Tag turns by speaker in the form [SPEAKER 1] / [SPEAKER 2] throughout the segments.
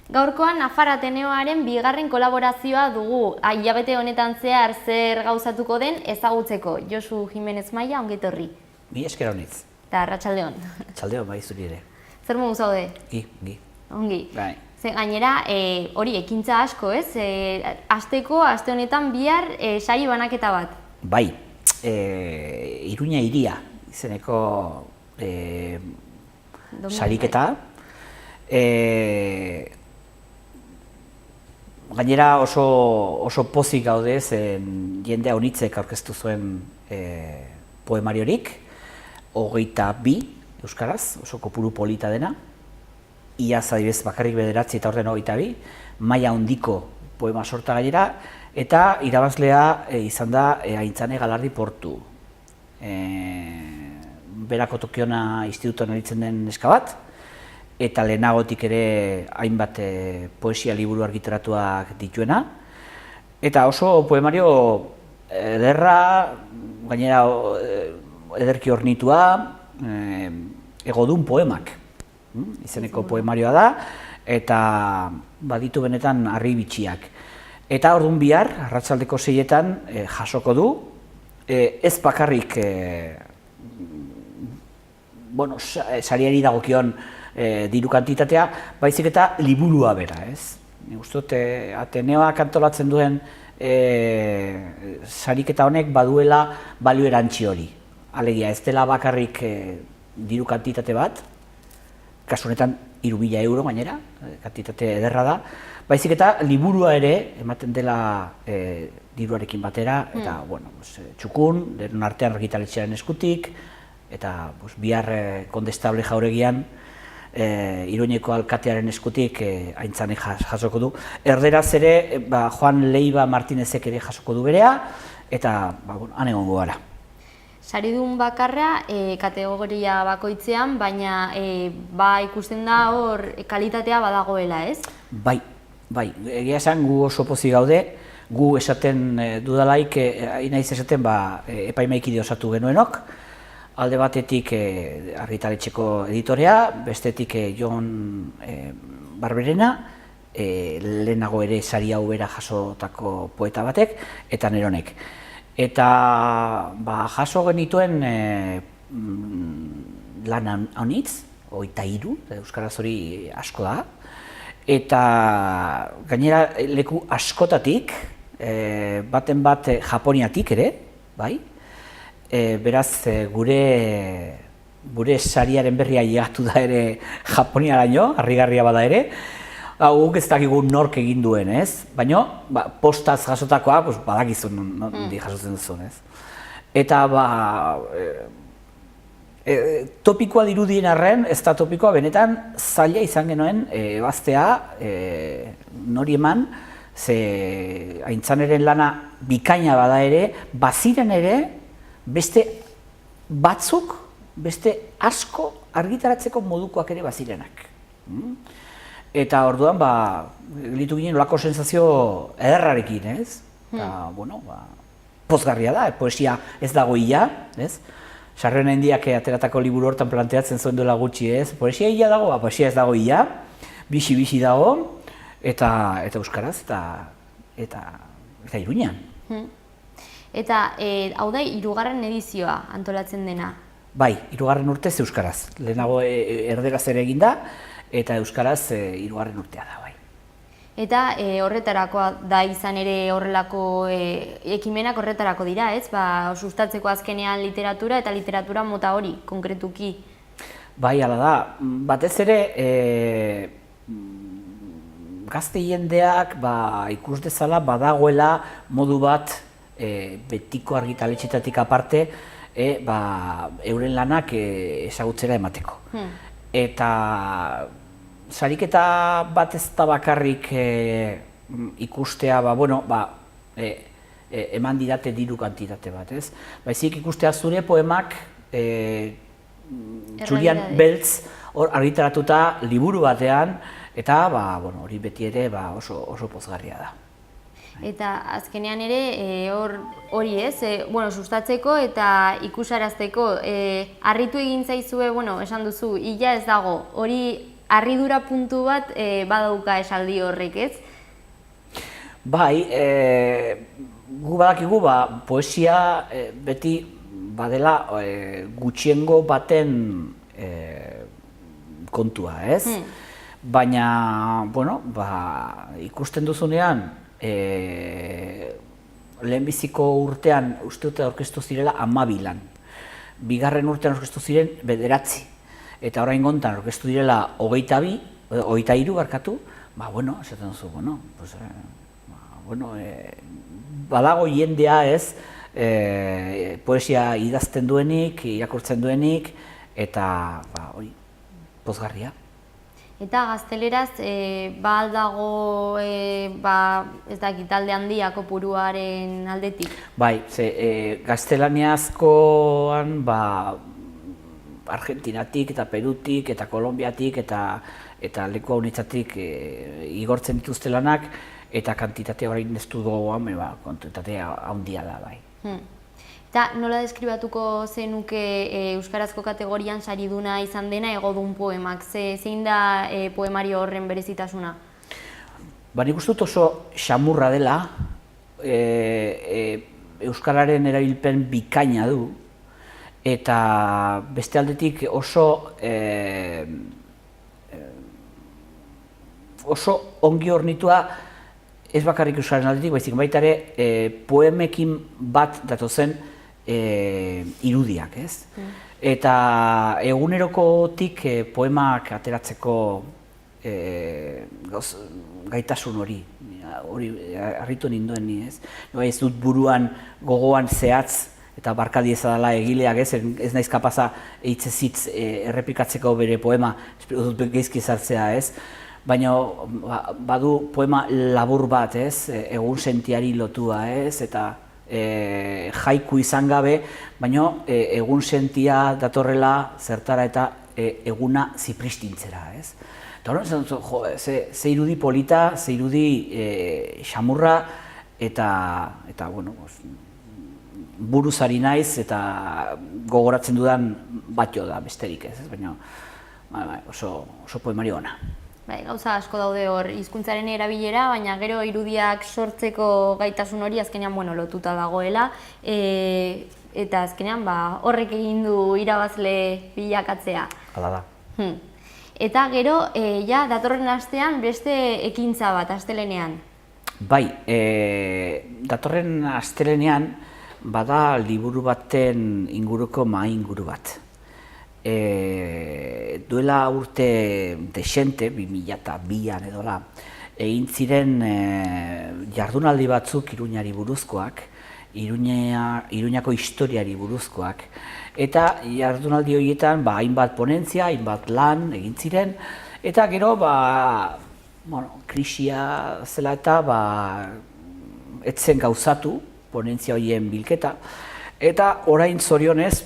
[SPEAKER 1] Gaurkoan Nafar Ateneoaren bigarren kolaborazioa dugu. Hilabete honetan zehar zer gauzatuko den ezagutzeko. Josu Jimenez Maia, ongi etorri.
[SPEAKER 2] Mi esker honitz.
[SPEAKER 1] Eta Arratsaldeon.
[SPEAKER 2] Arratsaldeon bai zuri ere.
[SPEAKER 1] Zer modu zaude?
[SPEAKER 2] Ongi.
[SPEAKER 1] Ongi.
[SPEAKER 2] Bai.
[SPEAKER 1] Ze gainera, hori ekintza asko, ez? Aste honetan bihar saio banaketa bat.
[SPEAKER 2] Bai. Iruña hiria izeneko sariketa. Gainera oso pozik gaude zen jende haunitzek aurkeztu zuen poemariorik, 22 euskaraz, oso kopuru polita dena. Iaz adibidez bakarrik 9 eta orden 22, maila handiko poema sorta gainera, eta irabazlea izan da Aintzane Galardi Portu. Berako Tokiona institutuan aritzen den neska bat, eta lehenagotik ere hainbat poesia liburu argitaratuak dituena. Eta oso poemario ederra, gainera ederki ornitua, egodun poemak izeneko poemarioa da, eta baditu benetan harri bitxiak. Eta orduan bihar, arratsaldeko 6etan jasoko du, ez bakarrik sariari dagokion diru kantitatea, baizik eta liburua bera, ez? Nik uste dut Ateneoak antolatzen duen sariketa honek baduela balio erantzi hori. Alegia, ez dela bakarrik diru kantitate bat, kasu honetan 3.000 euro gainera, kantitate ederra da, baizik eta liburua ere ematen dela diruarekin batera, eta txukun, denon artean argitaletxearen eskutik, eta bihar Kondestable jauregian Iruñeko alkatearen eskutik Aintzane jasoko du. Erderaz ere Juan Leiva Martinezek ere jasoko du berea, eta han egongo gara.
[SPEAKER 1] Saridun bakarra kategoria bakoitzean, baina ikusten da hor kalitatea badagoela, ez?
[SPEAKER 2] Bai, egia esan gu oso pozik gaude, gu esaten dudalaik, naiz esaten epaimaikide osatu genuenok, alde batetik argitaletxeko editorea, bestetik Jon Barberena, lehenago ere sari hau bera jasotako poeta batek, eta neronek. Eta jaso genituen lan haunitz, 23, euskaraz hori asko da, eta gainera leku askotatik, baten bat Japoniatik ere, bai? Beraz, gure sariaren berria llegatu da ere Japoniaraino, harrigarria bada ere, guk ez dakigu nork egin duen, ez? Baina, postaz jasotakoa, badakizun nondi jasotzen duzun, ez? Eta, topikoa dirudien arren, ez da topikoa, benetan zaila izan genuen ebaztea nori eman, ze Aintzaneren lana bikaina bada ere, baziren ere, beste batzuk, beste asko argitaratzeko modukoak ere bazirenak. Eta orduan, gelitu ginen olako sensazio ederrarekin, ez? Eta, pozgarria da, poesia ez dago ia, ez? Sarren Hendiak ateratako liburu hortan planteatzen zuen duela gutxi, ez? Poesia ia dago, poesia ez dago ia, bixi dago, eta euskaraz, eta Iruñan.
[SPEAKER 1] Eta, hau da, 3. edizioa antolatzen dena?
[SPEAKER 2] Bai, 3. urtez euskaraz. Lehenago erderaz ere eginda, eta euskaraz 3. urtea da, bai.
[SPEAKER 1] Eta horretarako da izan ere horrelako ekimenak horretarako dira, ez? Sustatzeko azkenean literatura eta literatura mota hori, konkretuki.
[SPEAKER 2] Bai, hala da. Batez ere, gazte jendeak ikus dezala badagoela modu bat betiko argitaletxetatik aparte euren lanak ezagutzera emateko. Eta sariketa bat ez da bakarrik ikustea, eman didate diru kantitate bat, ez? Baizik ikustea zure poemak Julian Beltz argitaratuta liburu batean, eta hori beti ere oso pozgarria da.
[SPEAKER 1] Eta azkenean ere hori ez, sustatzeko eta ikusarazteko harritu egin zaizue, esan duzu, ila ez dago, hori harridura puntu bat badauka esaldi horrek, ez?
[SPEAKER 2] Bai, gu badakigu poesia beti badela gutxiengo baten kontua, ez? Baina, bueno, ikusten duzunean, lehenbiziko urtean uste dute aurkeztu zirela 12 lan. Bigarren urtean aurkeztu ziren 9. Eta orain gontan aurkeztu direla 23 barkatu, bueno, esaten duzu, badago jendea ez, poesia idazten duenik, irakurtzen duenik, eta hori, pozgarria.
[SPEAKER 1] Eta gazteleraz, aldago, ez dakit, talde handia kopuruaren aldetik?
[SPEAKER 2] Bai, gaztelaniazkoan, Argentinatik eta Perutik eta Kolonbiatik eta leku honetatik igortzen dituzte lanak, eta kantitatea orain ez du gogoan, kantitatea handia da, bai.
[SPEAKER 1] Eta nola deskribatuko zenuke euskarazko kategorian sariduna izan dena egodun poemak? Zein da poemario horren berezitasuna?
[SPEAKER 2] Nik uste dut oso xamurra dela, euskararen erabilpen bikaina du, eta beste aldetik oso ongi hornitua ez bakarrik euskararen aldetik, baizik baita ere poemekin bat datozen irudiak, ez? Eta egunerokotik poemak ateratzeko gaitasun hori harritu ninduen ni, ez? Ez dut buruan gogoan zehatz eta barkadieza dela egileak, ez naiz kapaza hitzez hitz errepikatzeko bere poema, espero dut geizki sartzea, ez? Baina badu poema labur bat, ez? Egun sentiari lotua, ez? Eta jaiku izan gabe, baina egun sentia datorrela zertara eta eguna zipristintzera, ez? Eta horren, ze irudi polita, ze irudi xamurra, eta bueno, buruzari naiz eta gogoratzen dudan batio da besterik, ez? Baina oso poemario ona.
[SPEAKER 1] Gauza asko daude hor hizkuntzaren erabilera, baina gero irudiak sortzeko gaitasun hori azkenean lotuta dagoela, eta azkenean horrek egin du irabazle bilakatzea.
[SPEAKER 2] Hala da.
[SPEAKER 1] Eta gero, datorren astean beste ekintza bat, astelenean.
[SPEAKER 2] Bai, datorren astelenean bada liburu baten inguruko mahai inguru bat. Duela urte desente, 2002an edola, egin ziren jardunaldi batzuk Iruñari buruzkoak, Iruñako historiari buruzkoak, eta jardunaldi horietan hainbat ponentzia, hainbat lan egin ziren, eta gero krisia zela eta ez zen gauzatu ponentzia horien bilketa, eta orain zorionez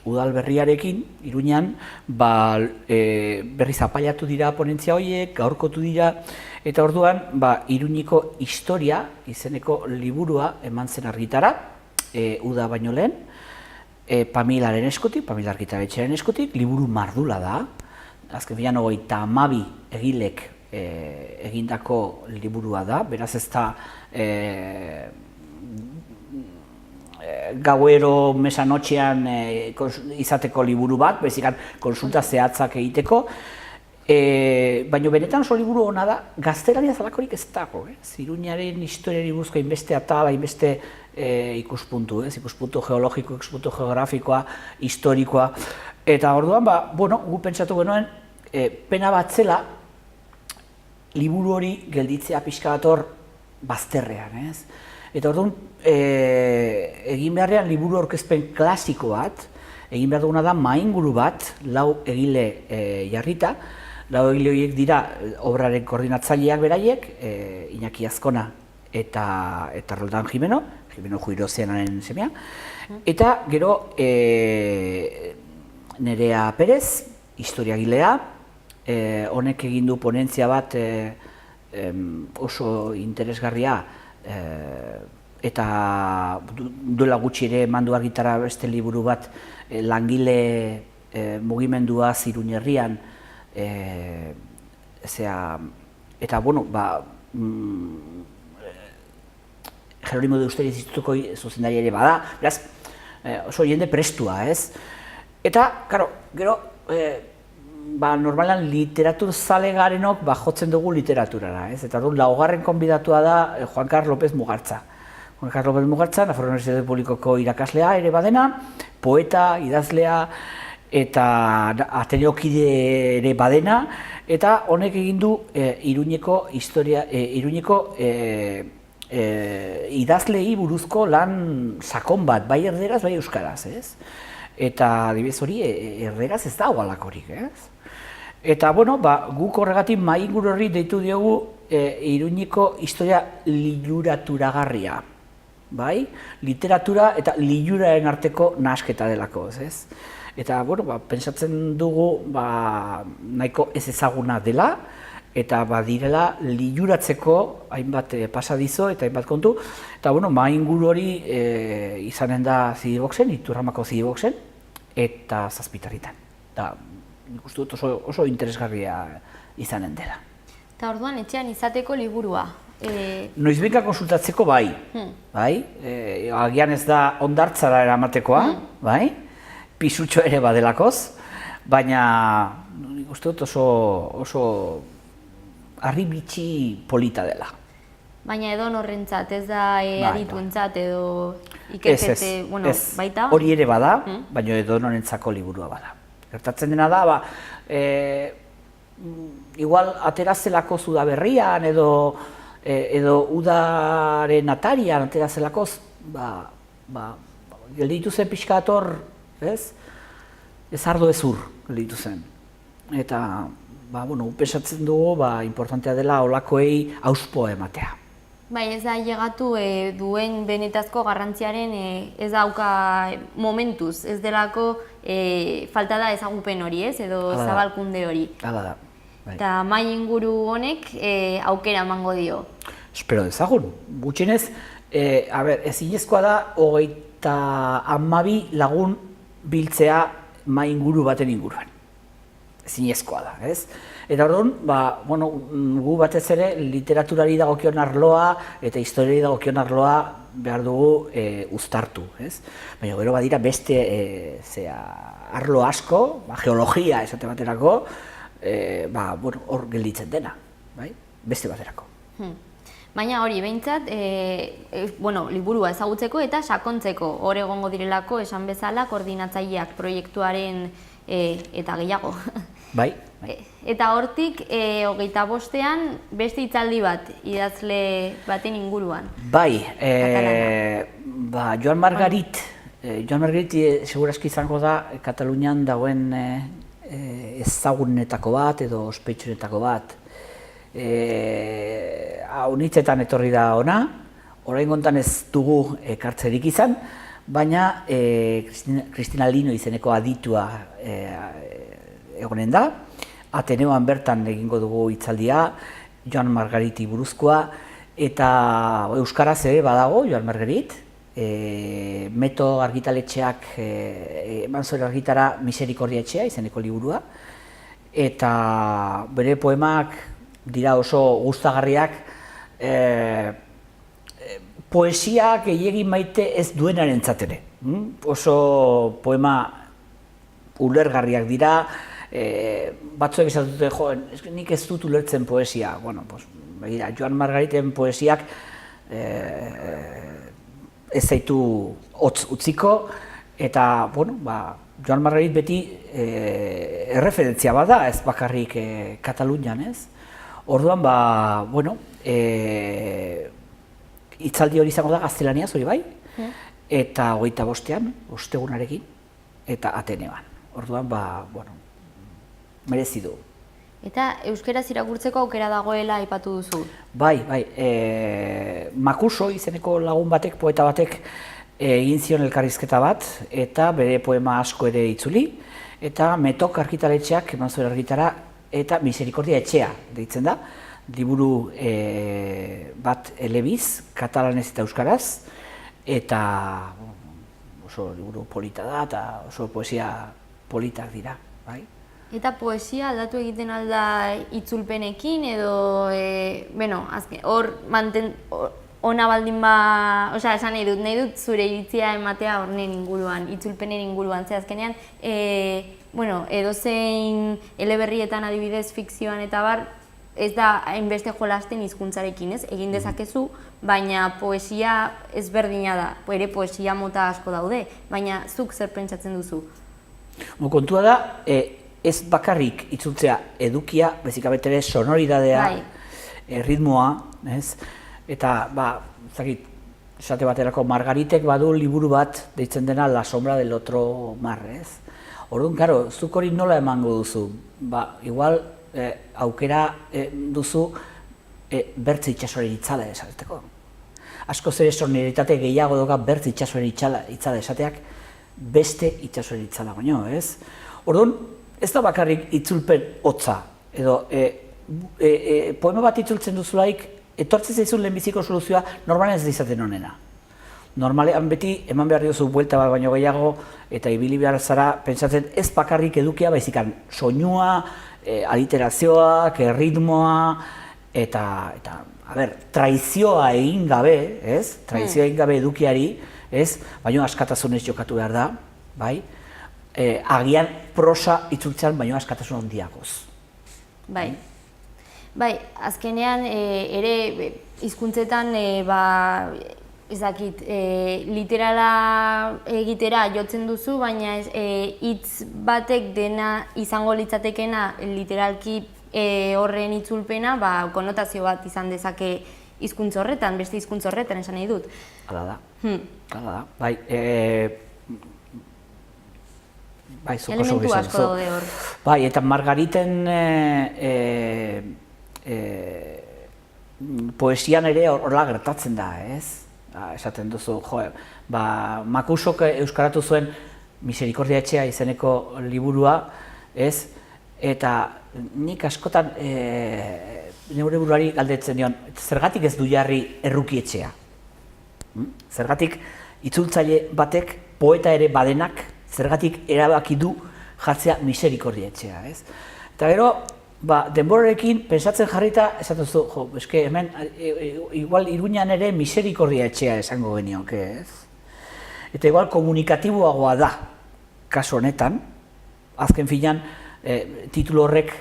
[SPEAKER 2] Udalberriarekin, Iruñan, berriz apailatu dira ponentzia horiek, gaurkotu dira, eta orduan Iruñiko historia izeneko liburua eman zen argitara, uda baino lehen, Pamilaren eskutik, Pamila argitaletxearen eskutik, liburu mardula da, azken finean 32 egilek egindako liburua da, beraz ez da gauero mesanotxean izateko liburu bat, baizik konsulta zehatzak egiteko, baina benetan oso liburu hona da, gaztelania zalakorik ez dago, Iruñaren historiari buruzko hainbeste atal, hainbeste ikuspuntu, ikuspuntu geologiko, ikuspuntu geografikoa, historikoa, eta orduan, gu pentsatu genuen, pena bat zela, liburu hori gelditzea pixka bat hor bazterrean, Eta orduan, egin beharrean liburu aurkezpen klasiko bat, egin behar duguna da mainguru bat, 4 egile jarrita, 4 egile horiek dira obraren koordinatzaileak beraiek, Iñaki Azkona eta Roldan Jimeno Juirozianaren semea, eta gero Nerea Perez, historiagilea, honek egin du ponentzia bat oso interesgarria, eta duela gutxi ere eman du argitara beste liburu bat langile mugimendua Iruñerrian eta, bueno, Jeronimo de Usteri Institutuko zuzendari ere bada, beraz, oso jende prestua, ez? Eta, karo, gero, normalan literaturzale garenok jotzen dugu literaturara, ez? Eta laugarren konbidatua da Juan Carlos López Mugartza. Juan Carlos López Mugartza, Nafarroa Unibertsitate Publikoko irakaslea ere badena, poeta, idazlea, eta Ateneokide ere badena, eta honek egin du Iruñeko idazleei buruzko lan sakon bat, bai erderaz, bai euskaraz, ez? Eta adibidez hori erderaz ez dago halakorik, ez? Eta, bueno, guk horregatik mahai inguru horri deitu diogu Iruñeko historia liluraturagarria, bai? Literatura eta liluraren arteko nahasketa delako, ez? Eta, bueno, pentsatzen dugu nahiko ez ezaguna dela, eta badirela liluratzeko hainbat pasadizo eta hainbat kontu. Eta, bueno, mahai inguru hori izanen da Zigiboxen, Iturramako Zigiboxen, eta Zazpitaritan. Eta, nik uste dut oso interesgarria izanen dela.
[SPEAKER 1] Eta orduan, etxean izateko liburua?
[SPEAKER 2] Noizbehinka konsultatzeko bai, agian ez da hondartzara eramatekoa, bai, pisutxo ere badelakoz, baina nik uste dut oso harribitxi polita dela.
[SPEAKER 1] Baina edo norrentzat, ez da adituentzat edo ikerkete, bueno, baita?
[SPEAKER 2] Hori ere bada, baina edo norentzako liburua bada. Gertatzen dena da, igual aterazelako Udaberrian edo udaren atarian aterazelako, gelditu zen pixka ator, ez ardo ezur gelditu zen. Eta, pensatzen dugu, importantea dela holakoei auspoa ematea.
[SPEAKER 1] Bai, ez da llegatu duen benetazko garrantziaren ez dauka momentuz, ez delako falta da ezagupen hori, ez, edo zabalkunde hori.
[SPEAKER 2] Hala da.
[SPEAKER 1] Eta mahai inguru honek aukera emango dio.
[SPEAKER 2] Espero dezagun. Gutxienez, ezinezkoa da 32 lagun biltzea mahai inguru baten inguruan. Ezinezkoa da, ez? Eta orduan, gu batez ere literaturari dagokion arloa eta historiari dagokion arloa behar dugu uztartu, ez? Baina gero badira beste arlo asko, geologia esate baterako, hor gelditzen dena, beste baterako.
[SPEAKER 1] Baina hori, behintzat, liburua ezagutzeko eta sakontzeko hor egongo direlako esan bezala koordinatzaileak proiektuaren eta gehiago.
[SPEAKER 2] Bai.
[SPEAKER 1] Eta hortik, 25ean beste hitzaldi bat idazle baten inguruan.
[SPEAKER 2] Bai, Joan Margarit segurazki izango da Katalunian dagoen ezagunetako bat edo ospetsuenetako bat. Unitzetan etorri da ona, oraingotan ez dugu ekartzerik izan, baina Cristina Lino izeneko aditua egonen da. Ateneoan bertan egingo dugu hitzaldia, Joan Margariti buruzkoa, eta euskaraz ere badago Joan Margarit, Meto argitaletxeak eman zuen argitara Miserikordia etxea izeneko liburua, eta bere poemak dira oso gustagarriak, poesia gehiegi maite ez duenarentzat ere. Oso poema ulergarriak dira, batzuek esan dute, nik ez dut ulertzen poesia. Joan Margariten poesiak ez zaitu hotz utziko, eta Joan Margarit beti erreferentzia bada, ez bakarrik Katalunian, ez? Orduan, hitzaldi hori izango da gaztelaniaz hori bai, eta 25ean, ostegunarekin, eta Ateneoan. Orduan, merezi du.
[SPEAKER 1] Eta euskaraz irakurtzeko aukera dagoela aipatu duzu?
[SPEAKER 2] Bai. Makuso izeneko lagun batek, poeta batek, egin zion elkarrizketa bat, eta bere poema asko ere itzuli, eta Metok argitaletxeak eman zuen argitara, eta Miserikordia etxea deitzen da, liburu bat elebiz, katalanez eta euskaraz, eta oso liburu polita da, eta oso poesia politak dira, bai?
[SPEAKER 1] Eta poesia aldatu egiten alda itzulpenekin edo, hor ona baldin ba, esan nahi dut zure iritzia ematea horren inguruan, itzulpenen inguruan, ze azkenean, edozein eleberrietan adibidez fikzioan eta bar, ez da hainbeste jolasten hizkuntzarekin, ez? Egin dezakezu, baina poesia ezberdina da, ere poesia mota asko daude, baina zuk zer pentsatzen duzu?
[SPEAKER 2] Kontua da, ez bakarrik itzultzea edukia, bezik abetere sonoridadea, ritmoa, ez? Eta, esate baterako Margaritek badu liburu bat deitzen dena La sombra del otro mar, ez? Orduan, karo, zuk hori nola emango duzu? Igual, aukera duzu bertze itxasoren itzala esateko. Asko zer sonoritate gehiago doka bertze itxasoren itzala esateak beste itxasoren itzala baino, ez? Orduan, ez da bakarrik itzulpen hotza, edo poema bat itzultzen duzulaik, etortzen zaizun lehenbiziko soluzioa normalen ez da izaten honena. Normalean beti eman behar diozu buelta bat baino gehiago eta ibili behar zara pentsatzen ez bakarrik edukia baizikan soinua, aliterazioak, ritmoa eta traizioa egin gabe, ez? Traizioa egin gabe edukiari, ez? Baino askatasunez jokatu behar da, bai? Agian prosa itzultzean baino askatasun handiagoz.
[SPEAKER 1] Bai, azkenean ere hizkuntzetan literala egitera jotzen duzu, baina hitz batek dena izango litzatekena literalki horren itzulpena, konotazio bat izan dezake hizkuntza horretan, beste hizkuntza horretan esan nahi dut.
[SPEAKER 2] Hala da. Bai,
[SPEAKER 1] elementu asko daude hor.
[SPEAKER 2] Bai, eta Margariten poesian ere horrela gertatzen da, ez? Esaten duzu, Makusok euskaratu zuen Miserikordia etxea izeneko liburua, ez? Eta nik askotan neure buruari galdetzen dion, zergatik ez du jarri Erruki etxea? Zergatik itzultzaile batek, poeta ere badenak, zergatik erabaki du jartzea Miserikordia etxea, ez? Eta gero, denborarekin pentsatzen jarrita, esaten zu, hemen, igual Iruñan ere Miserikordia etxea esango genioke, ez? Eta igual komunikatiboagoa da, kasu honetan, azken finean, titulu horrek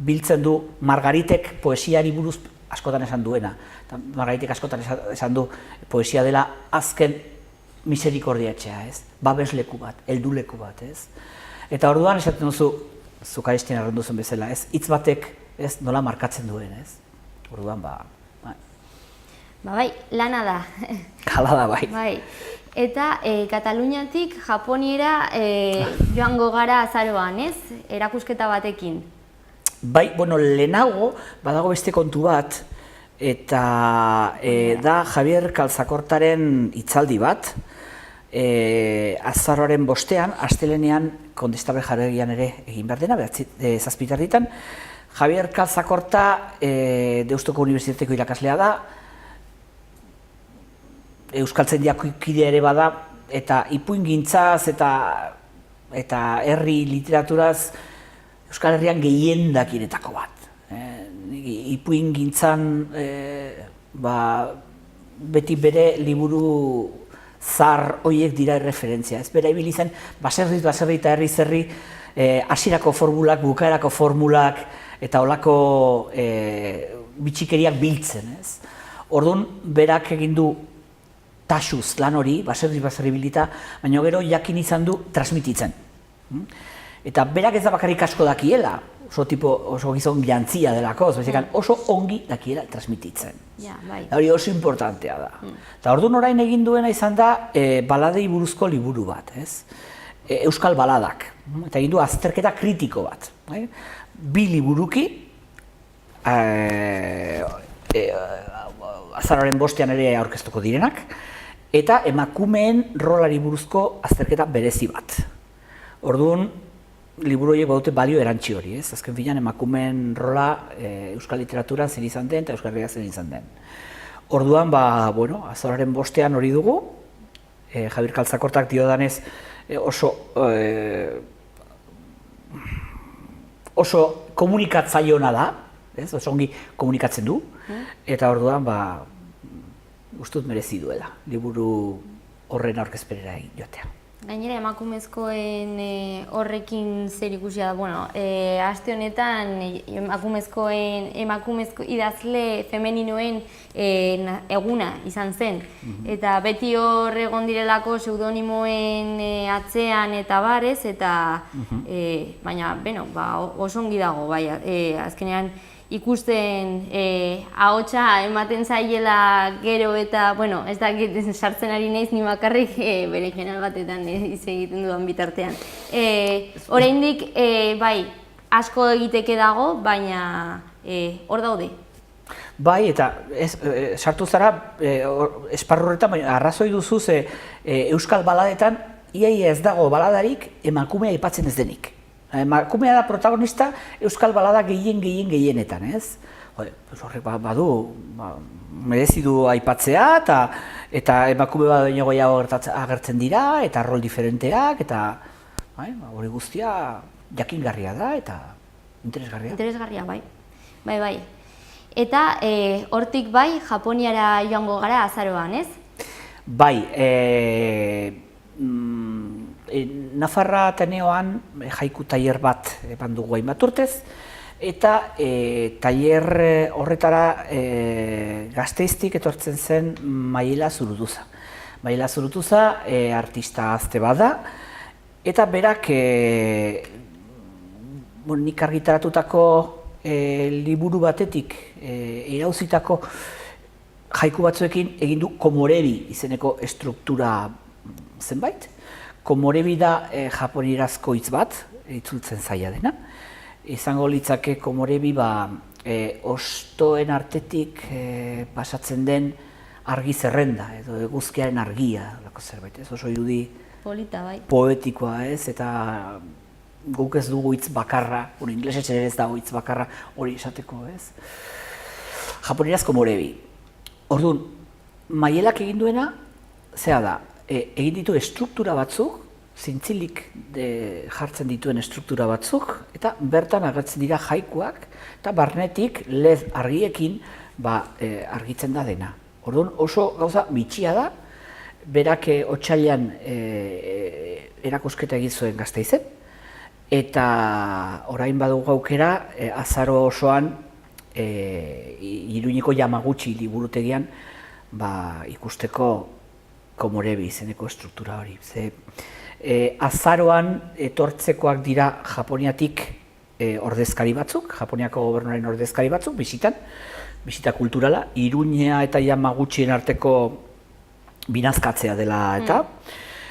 [SPEAKER 2] biltzen du Margaritek poesiari buruz askotan esan duena. Margaritek askotan esan du poesia dela azken Miserikordia etxea, ez? Babesleku bat, helduleku bat, ez? Eta orduan esaten duzu, zuk Arestian errandu zen bezala, ez? Hitz batek, ez, nola markatzen duen, ez? Orduan,
[SPEAKER 1] bai, lana da.
[SPEAKER 2] Hala da, bai.
[SPEAKER 1] Bai. Eta Kataluniatik Japoniera joango gara azaroan, ez? Erakusketa batekin.
[SPEAKER 2] Bai, lehenago, badago beste kontu bat, eta da Javier Calzacortaren hitzaldi bat, azaroaren 5ean, astelehenean Kondestable Jauregian ere egin behar dena, 7:00 Javier Calzacorta Deustuko Unibertsitateko irakaslea da, euskaltzaindiako kidea ere bada, eta ipuingintzaz eta herri literaturaz Euskal Herrian gehiendakinetako bat. Ipuingintzan beti bere liburu zahar horiek dira erreferentzia. Ez bera ibili zen, baserri eta herri hasierako formulak, bukaerako formulak eta holako bitxikeriak biltzen. Orduan, berak egin du taxuz lan hori, baserri bilita, baina gero jakin izan du transmititzen. Eta berak ez da bakarrik asko dakiela, oso gizon jantzia delako, oso ongi dakiela transmititzen. Hori oso importantea da. Eta orduan orain egin duena izan da baladei buruzko liburu bat, Euskal baladak. Eta egin du azterketa kritiko bat. Bi liburuki, azaroaren 5ean ere aurkeztuko direnak, eta emakumeen rolari buruzko azterketa berezi bat. Orduan, liburu horiek badute balio erantzi hori, azken finean emakumeen rola euskal literaturan zer izan den eta Euskal Herrian zer izan den. Orduan, azaroaren 5ean hori dugu, Javier Calzacortak diodanez oso oso komunikatzaileona da, ez? Oso ongi komunikatzen du, eta orduan, uste dut merezi duela, liburu horren aurkezpenera joatea.
[SPEAKER 1] Gainera, emakumezkoen horrekin zer ikusia da, bueno, aste honetan emakumezko idazle femeninoen eguna izan zen. Eta beti hor egon direlako pseudonimoen atzean eta barez, eta baina, beno, oso ongi dago, bai, azkenean ikusten ahotsa ematen zaiela gero eta, bueno, ez dakit sartzen ari naiz ni bakarrik bere kanal batetan hitz egiten dudan bitartean. Oraindik, bai, asko egiteke dago, baina hor daude.
[SPEAKER 2] Bai, eta sartu zara esparru horretan, baina arrazoi duzu ze euskal baladetan iaia ez dago baladarik emakumea aipatzen ez denik. Emakumea da protagonista euskal balada gehienetan, ez? Horrek badu, merezi du aipatzea, eta emakume bat baino gehiago agertzen dira, eta rol diferenteak, eta hori guztia jakingarria da, eta interesgarria.
[SPEAKER 1] Interesgarria, bai. Bai. Eta hortik bai, Japoniara joango gara azaroan, ez? Bai,
[SPEAKER 2] Nafarra Ateneoan jaiku tailer bat eman dugu hainbat urtez, eta tailer horretara Gasteiztik etortzen zen Maiela Zurutuza. Maiela Zurutuza artista gazte bat da, eta berak nik argitaratutako liburu batetik irauzitako jaiku batzuekin egin du komorebi izeneko estruktura zenbait. Komorebi da japonierazko hitz bat, itzultzen zaila dena. Izango litzake komorebi ostoen artetik pasatzen den argi zerrenda, edo eguzkiaren argia, zerbait, ez oso irudi
[SPEAKER 1] polita, bai.
[SPEAKER 2] Poetikoa, ez, eta guk ez dugu hitz bakarra, inglesez ere ez dago hitz bakarra hori esateko, ez. Japonieraz komorebi. Orduan, Maielak egin duena, zera da, egin ditu estruktura batzuk, zintzilik jartzen dituen estruktura batzuk, eta bertan agertzen dira jaikuak, eta barnetik led argiekin argitzen da dena. Orduan oso gauza bitxia da, berak otsailean erakusketa egin zuen Gasteizen, eta orain badugu aukera azaro osoan Iruñeko Yamaguchi liburutegian ikusteko komorebi izeneko estruktura hori. Azaroan etortzekoak dira Japoniatik ordezkari batzuk, Japoniako gobernuaren ordezkari batzuk, bisita kulturala, Iruña eta Yamaguchien arteko binazkatzea dela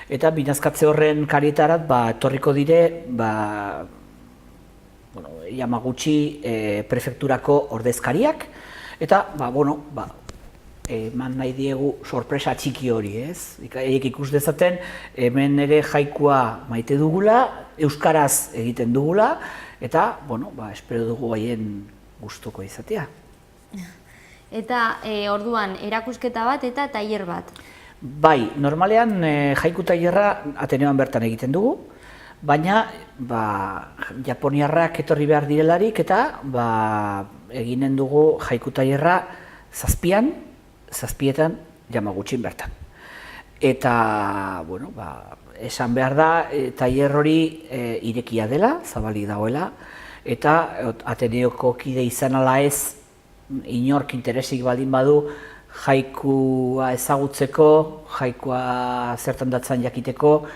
[SPEAKER 2] eta binazkatze horren karietarat etorriko dire Yamaguchi prefekturako ordezkariak, eta eman nahi diegu sorpresa txiki hori, ez? Eiek ikus dezaten, hemen ere jaikua maite dugula, euskaraz egiten dugula, eta, espero dugu haien gustuko izatea.
[SPEAKER 1] Eta orduan, erakusketa bat eta tailer bat?
[SPEAKER 2] Bai, normalean jaiku tailerra Ateneoan bertan egiten dugu, baina japoniarrak etorri behar direlarik eta eginen dugu jaiku tailerra zazpietan Yamaguchin bertan. Eta, esan behar da, tailer hori irekia dela, zabalik dagoela, eta Ateneoko kide izan ala ez, inork interesik baldin badu, jaikua ezagutzeko, jaikua zertan datzan jakiteko,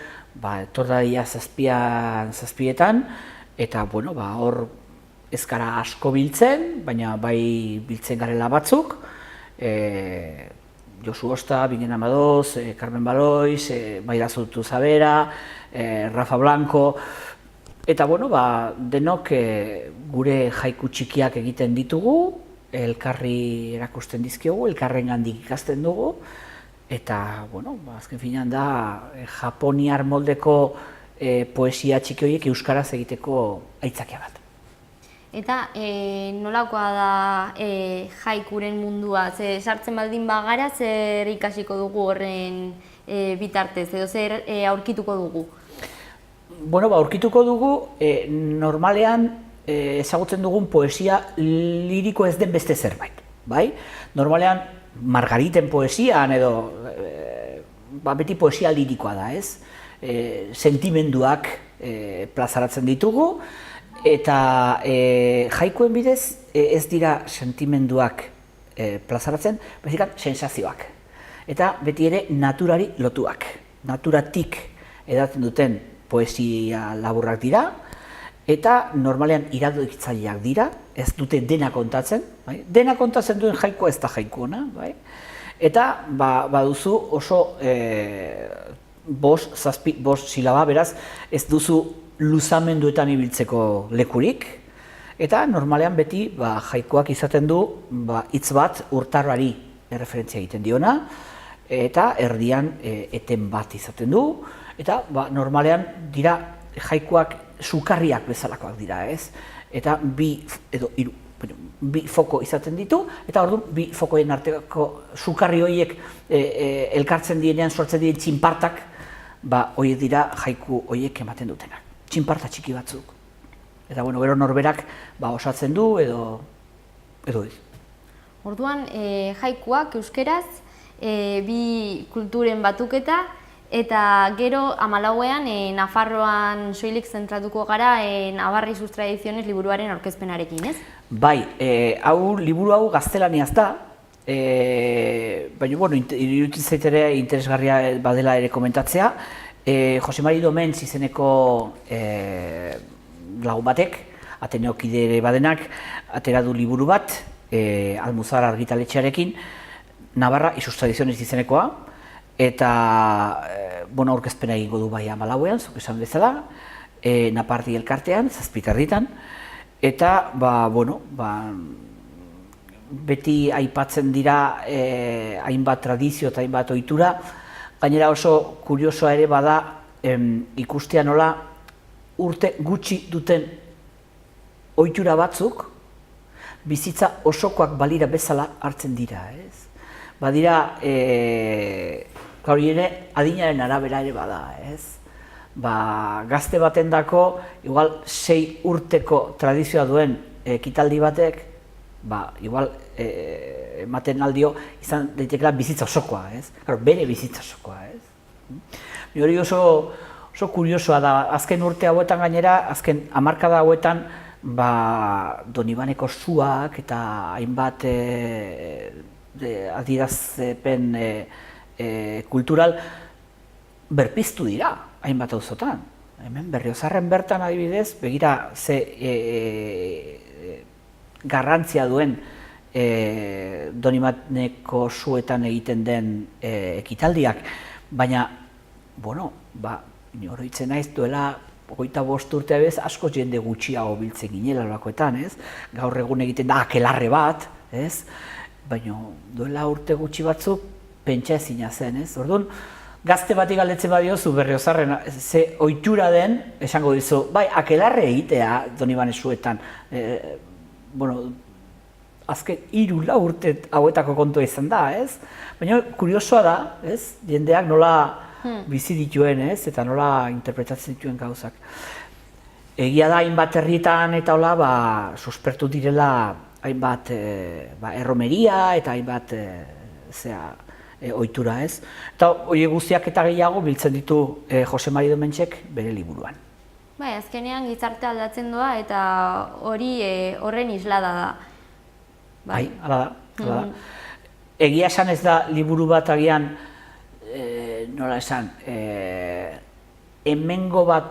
[SPEAKER 2] etor daia zazpietan, eta, hor ez gara asko biltzen, baina bai biltzen garela batzuk, Josu Osta, Bingen Amadoz, Carmen Balois, Maira Zurutuza bera, Rafa Blanco, eta denok gure jaiku txikiak egiten ditugu, elkarri erakusten dizkiogu, elkarrengandik ikasten dugu, eta azken finean da japoniar moldeko poesia txiki horiek euskaraz egiteko aitzakia bat.
[SPEAKER 1] Eta nolakoa da jaikuren mundua? Sartzen baldin bagara, zer ikasiko dugu horren bitartez, edo zer aurkituko dugu?
[SPEAKER 2] Aurkituko dugu, normalean ezagutzen dugun poesia liriko ez den beste zerbait, bai? Normalean, Margariten poesian edo beti poesia lirikoa da, ez? Sentimenduak plazaratzen ditugu, eta jaikuen bidez ez dira sentimenduak plazaratzen, baizik sensazioak. Eta beti ere naturari lotuak. Naturatik edaten duten poesia laburrak dira, eta normalean iradokitzaileak dira, ez dute dena kontatzen, bai? Dena kontatzen duen jaikoa ez da jaikuona, bai? Eta baduzu oso bost silaba, beraz, ez duzu luzamenduetan ibiltzeko lekurik, eta normalean beti jaikoak izaten du hitz bat urtarroari erreferentzia egiten diona, eta erdian eten bat izaten du, eta normalean dira jaikoak sukarriak bezalakoak dira, ez? Eta bi foko izaten ditu, eta orduan bi fokoen arteko sukarri horiek elkartzen dienean sortzen diren txinpartak, horiek dira jaiku horiek ematen dutenak. Txinparta txiki batzuk. Eta gero norberak osatzen du edo ez.
[SPEAKER 1] Orduan, jaikuak euskeraz, bi kulturen batuketa, eta gero 14ean Nafarroan soilik zentratuko gara Navarra y sus tradiciones liburuaren aurkezpenarekin, ez?
[SPEAKER 2] Bai, liburu hau gaztelaniaz da, baina, iruditzen zait ere interesgarria badela ere komentatzea. Jose Mari Domens izeneko lagun batek, Ateneo kide ere badenak, atera du liburu bat, Almuzar argitaletxearekin, Navarra y sus tradiciones izenekoa, eta aurkezpena egingo du bai 14ean, zuk esan bezala, Napardi elkartean, 7:00, eta beti aipatzen dira hainbat tradizio eta hainbat ohitura, gainera oso kuriosoa ere bada ikustea nola urte gutxi duten ohitura batzuk bizitza osokoak balira bezala hartzen dira, ez? Badira, hori ere, adinaren arabera ere bada, ez? Gazte batendako, igual 6 urteko tradizioa duen ekitaldi batek, igual ematen aldio izan daitekela bizitza osokoa, ez? Bere bizitza osokoa, ez? Hori oso kuriosoa da, azken urte hauetan gainera, azken hamarkada hauetan, Donibaneko suak eta hainbat adierazpen kultural berpiztu dira, hainbat auzotan. Hemen Berriozarren bertan adibidez, begira ze garrantzia duen Donibaneko suetan egiten den ekitaldiak, baina, oroitzen naiz duela 25 urte bez, asko jende gutxiago biltzen ginela olakoetan, ez? Gaur egun egiten da akelarre bat, ez? Baina duela urte gutxi batzuk pentsa ezina zen, ez? Orduan, gazte bati galdetzen badiozu Berriozarren ze ohitura den, esango dizu, bai, akelarre egitea Donibanesuetan. Azken 3-4 urte hauetako kontua izan da, ez? Baina kuriosoa da, ez? Jendeak nola bizi dituen, ez? Eta nola interpretatzen dituen gauzak. Egia da, hainbat herrietan eta hola, suspertu direla hainbat erromeria eta hainbat ohitura, ez? Eta horiek guztiak eta gehiago biltzen ditu Jose Mari Domensek bere liburuan.
[SPEAKER 1] Bai, azkenean gizarte aldatzen doa eta hori horren islada da.
[SPEAKER 2] Bai, hala da. Egia esan ez da liburu bat agian, nola esan, hemengo bat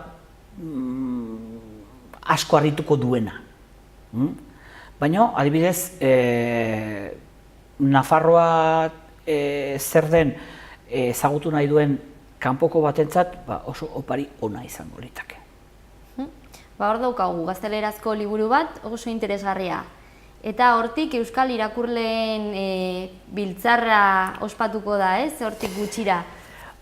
[SPEAKER 2] asko harrituko duena. Baina, adibidez, Nafarroa zer den ezagutu nahi duen kanpoko batentzat oso opari ona izango liteke.
[SPEAKER 1] Hor daukagu, gaztelerazko liburu bat oso interesgarria. Eta hortik Euskal Irakurleen biltzarra ospatuko da, ez? Hortik gutxira.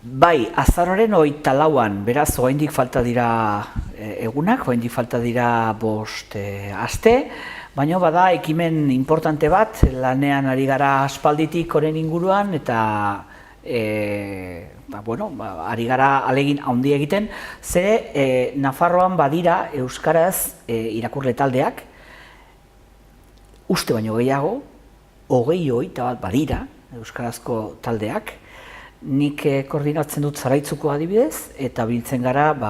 [SPEAKER 2] Bai, azaroaren 24an, beraz, oraindik falta dira egunak, oraindik falta dira 5 aste, baina bada ekimen importante bat, lanean ari gara aspalditik horren inguruan, eta ari gara alegin handi egiten, ze Nafarroan badira euskaraz irakurle taldeak, uste baino gehiago, 20 bat badira euskarazko taldeak, nik koordinatzen dut Zaraitzuko adibidez, eta biltzen gara 2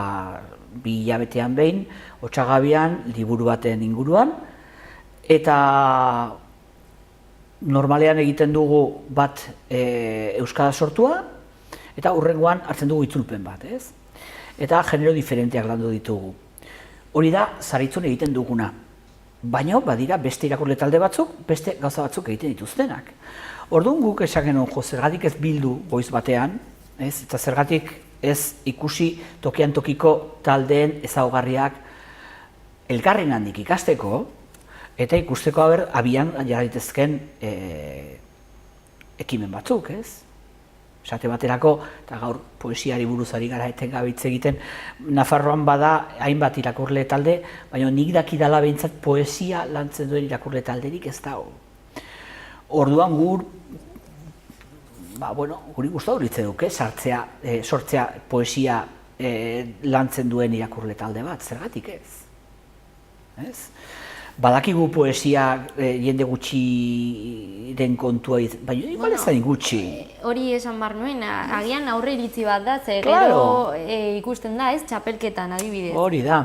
[SPEAKER 2] hilabetean behin, Otsagabian, liburu baten inguruan, eta normalean egiten dugu bat euskara sortua, eta hurrengoan hartzen dugu itzulpen bat, ez? Eta genero diferenteak landu ditugu. Hori da Zaraitzun egiten duguna, baina badira beste irakurle talde batzuk, beste gauza batzuk egiten dituztenak. Orduan guk esan genuen, zergatik ez bildu goiz batean, ez? Eta zergatik ez ikusi tokian tokiko taldeen ezaugarriak elkarren handik ikasteko, eta ikusteko abian jarraitezken ekimen batzuk, ez? Esate baterako, eta gaur poesiari buruz ari gara etengabe hitz egiten, Nafarroan bada hainbat irakurle talde, baina nik dakidala behintzat poesia lantzen duen irakurle talderik ez dago. Orduan guri gustatu ditzen duke, sortzea poesia lantzen duen irakurle talde bat, zergatik ez? Badakigu poesia jende gutxiren kontua, baina igual ez da gutxi.
[SPEAKER 1] Hori esan behar nuen, agian aurre iritzi bat da, ze gero ikusten da, ez, txapelketan adibidez.
[SPEAKER 2] Hori da.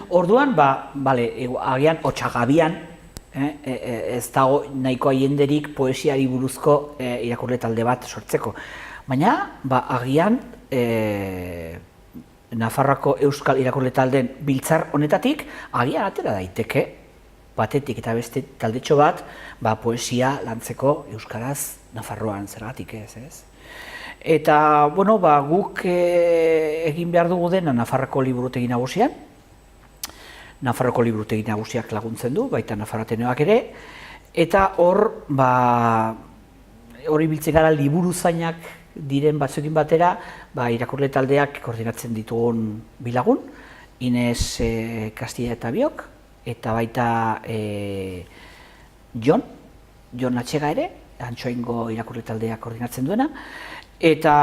[SPEAKER 2] Orduan, agian Otsagabian, ez dago nahikoa jenderik poesiari buruzko irakurle talde bat sortzeko. Baina, agian Nafarroako euskal irakurle taldeen biltzar honetatik, agian atera daiteke, batetik eta beste taldetxo bat, poesia lantzeko euskaraz Nafarroan, zergatik ez? Eta, guk egin behar dugu dena Nafarroako liburutegi nagusian, Nafarroako liburutegi nagusiak laguntzen du, baita Nafarroateneoak ere, eta hor, hori biltzen gara liburuzainak diren batzuekin batera, irakurle taldeak koordinatzen ditugun bilagun, Ines Castilla eta Biok, eta baita Jon Atxega ere, Antxoaingo irakurle taldeak koordinatzen duena, eta,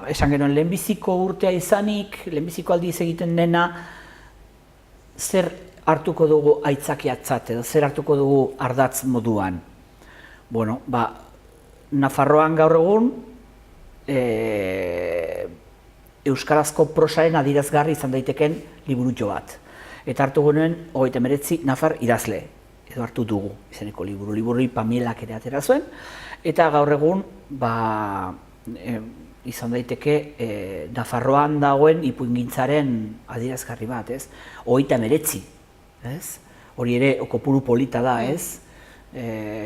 [SPEAKER 2] esan genuen lehenbiziko urtea izanik, lehenbiziko aldiz egiten dena, zer hartuko dugu aitzakiatzat edo zer hartuko dugu ardatz moduan. Nafarroan gaur egun euskarazko prosaren adierazgarri izan daiteken liburutxo bat. Eta hartu genuen 39 nafar idazle, edo hartu dugu izeneko liburui Pamielak ere atera zuen, eta gaur egun izan daiteke Nafarroan dagoen ipuingintzaren adierazgarri bat, ez? 39, ez? Hori ere kopuru polita da, ez?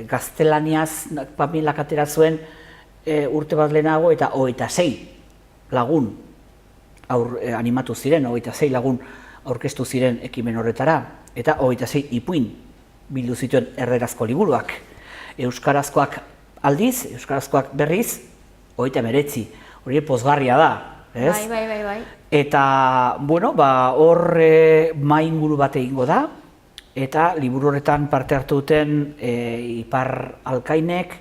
[SPEAKER 2] Gaztelaniaz Pamielak atera zuen urte bat lehenago eta 26 lagun animatu ziren, 26 lagun aurkeztu ziren ekimen horretara, eta 26 ipuin bildu zituen erderazko liburuak. Euskarazkoak aldiz, euskarazkoak berriz, 39, hori pozgarria da, ez?
[SPEAKER 1] Bai.
[SPEAKER 2] Eta, hor mai inguru bat egingo da, eta liburu horretan parte hartu duten Ipar Alkainek,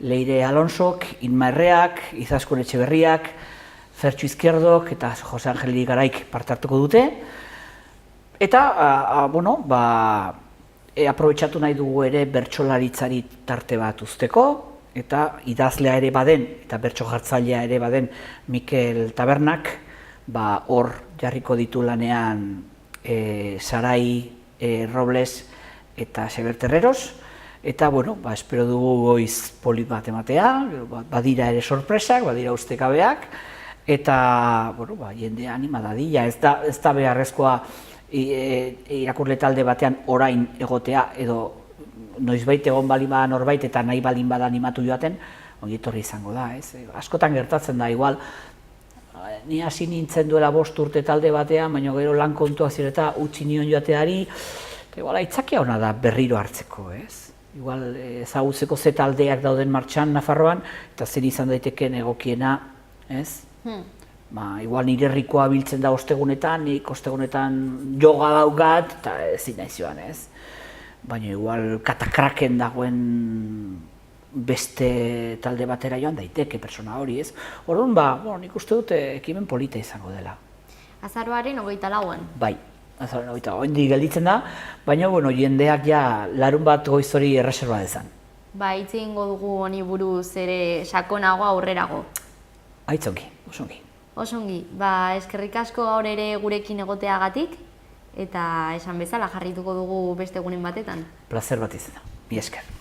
[SPEAKER 2] Leire Alonsok, Inma Erreak, Izaskun Etxeberriak, Fertxu Izquierdok eta Jose Angeli Garaik parte hartuko dute. Eta, aprobetxatu nahi dugu ere bertsolaritzari tarte bat uzteko, eta idazlea ere baden, eta bertso jartzailea ere baden Mikel Tabernak, hor jarriko ditu lanean Sarai Robles eta Xabier Terreros, eta, espero dugu goiz polit bat ematea, badira ere sorpresak, badira ustekabeak, eta, jendea anima dadila, ez da beharrezkoa irakurle talde batean orain egotea, edo noizbait egon balin bada norbait eta nahi balin bada animatu joaten, ongietorri izango da, ez? Askotan gertatzen da, igual, ni hasi nintzen duela 5 urte talde batean, baina gero lan kontuak zireta utzi nion joateari, eta igual aitzakia ona da berriro hartzeko, ez? Igual ezagutzeko ze taldeak dauden martxan Nafarroan, eta zer izan daiteken egokiena, ez? Igual nire herrikoa biltzen da ostegunetan, nik ostegunetan joga daukat, eta ezin nahi zioan, ez? Baina igual katakraken dagoen beste talde batera joan daiteke pertsona hori, ez? Orduan, bueno, nik uste dut ekimen polita izango dela.
[SPEAKER 1] Azaroaren 24an.
[SPEAKER 2] Bai, azaroaren 24, oraindik gelditzen da, baina, bueno, jendeak ja larun bat goiz hori erreserba dezan.
[SPEAKER 1] Ba, hitz egingo dugu honi buruz ere sakonago aurrerago.
[SPEAKER 2] Aitzongi, osongi.
[SPEAKER 1] Osongi, ba, eskerrik asko gaur ere gurekin egoteagatik, eta esan bezala jarrituko dugu beste egunen batetan.
[SPEAKER 2] Plazer bat izan da, mi esker.